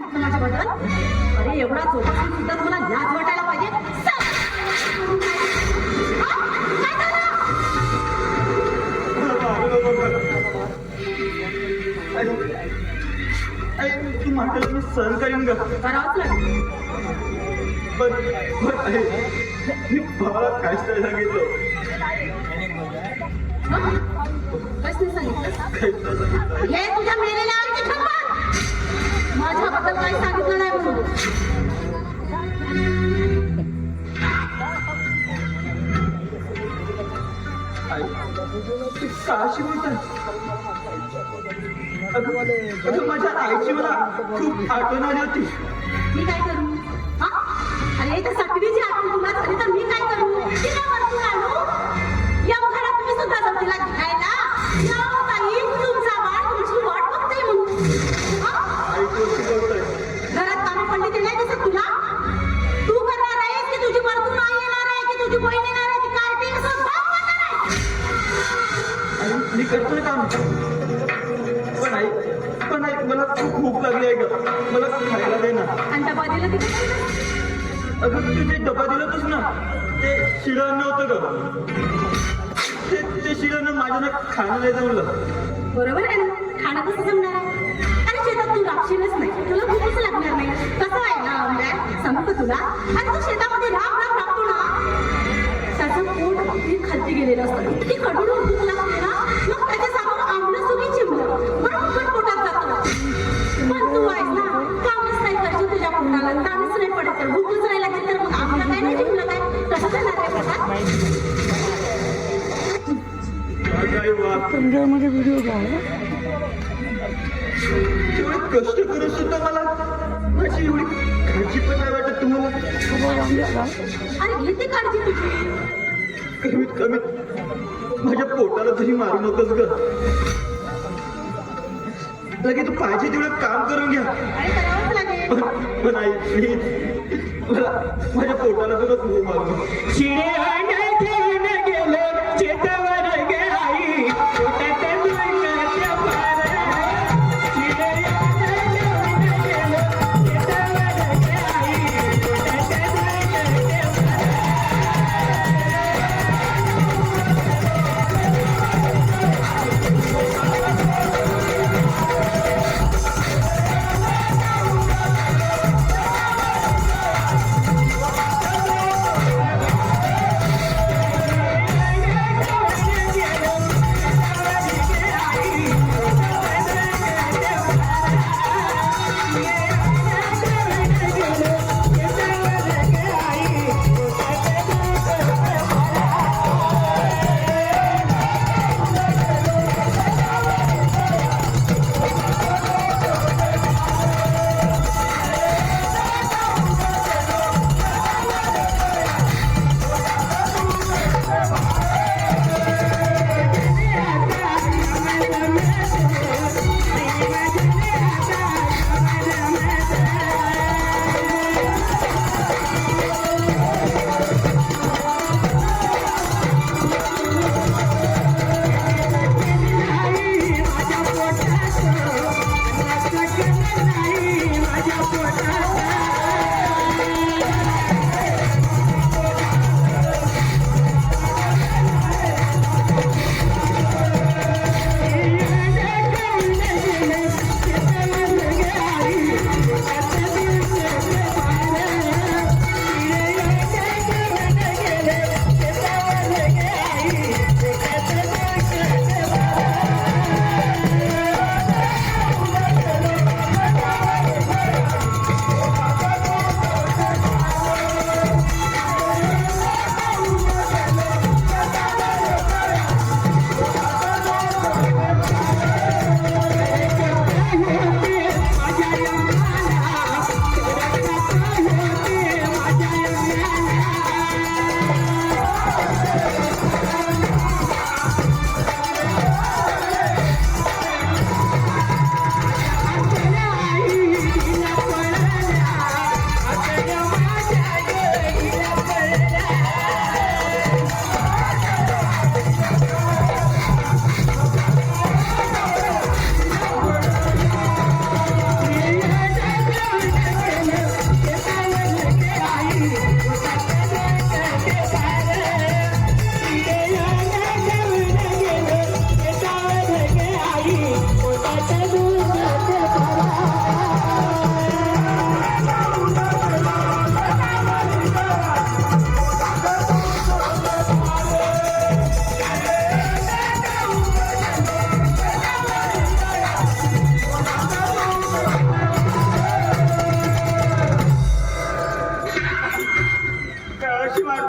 सांगितलं माझ्याबद्दल? अरे एवढा चोपासून सुद्धा तुम्हाला लाज वाटायला पाहिजे. काय झालं? तू म्हटलं मी सहन करीन ग. करावंच लागेल. पण मी भावाला काहीच नाही सांगितलं. काहीच नाही सांगितलं? काहीच नाही सांगितलं. हे तुझ्या मेलेल्या आईची खबर. माझ्याबद्दल काही सांगितलं नाही म्हणून. काशी बोलतात. अगं माझ्या आईची मला खूप आठवण आली होती. मी काय करू? हा? अरे तर सातवीची आठवण तुला झाली तर मी काय करू? तिला वरतून आणू? या घरात तुम्ही सुद्धा जाऊ तिला घ्यायला. या ताई, तुमचा बाळ तुमची वाट बघतोय म्हणून. हा? आई कोणती बोलतोय? घरात कामे पडली ते नाही दिसत तुला? तू करणार आहेस की तुझी वरतून आई येणार आहे की तुझी बहीण येणार आहे की कार्टिंग असं भाव करणार आहे? आई मी करतोय काम. पण आई मला खूप भूक लागली आहे ग. मला खायला दे ना. आणि डबा दिला तिथे? अगं तू जे डबा दिलं होतंस ना ते शिळं नव्हतं ग. ते शिळं माझ्या ना खाणं नाही जमलं. बरोबर आहे ना? खाणं कसं जमणार आहे? आणि शेतात तू राबशीलच नाही, तुला भूकच लागणार नाही. कसं आहे ना आंब्या, सांगू का तुला? आणि तू शेतामध्ये राबतो ना, त्याचं पोट अगदी खालती गेलेलं असतं. ती कडून भूक लागते ना, मग त्याच्यासमोर आंबलं सुनी चिमलं बरोबर पोटात जातं. पण तू आहेस ना, कामच नाही करशील तुझ्या पोटाला, ताणच नाही पडत तर भूकच नाही लागेल तर मग आंबलं काय नाही चिमलं काय कसं जाणार आहे पोटात? काय वा, पंजाबमध्ये व्हिडिओ पाहिला. एवढे कष्ट करून सुद्धा मला माझी एवढी काळजी पण नाही वाटत तुम्हाला. अरे घेते काळजी तुझी. कमीत कमीत माझ्या पोटाला तरी मारू नकोस ग. लगे तू पाहिजे तेवढं काम करून घ्या. अरे करावंच लागेल. पण आई प्लीज मला माझ्या पोटाला तुला खूप मारू. चिडे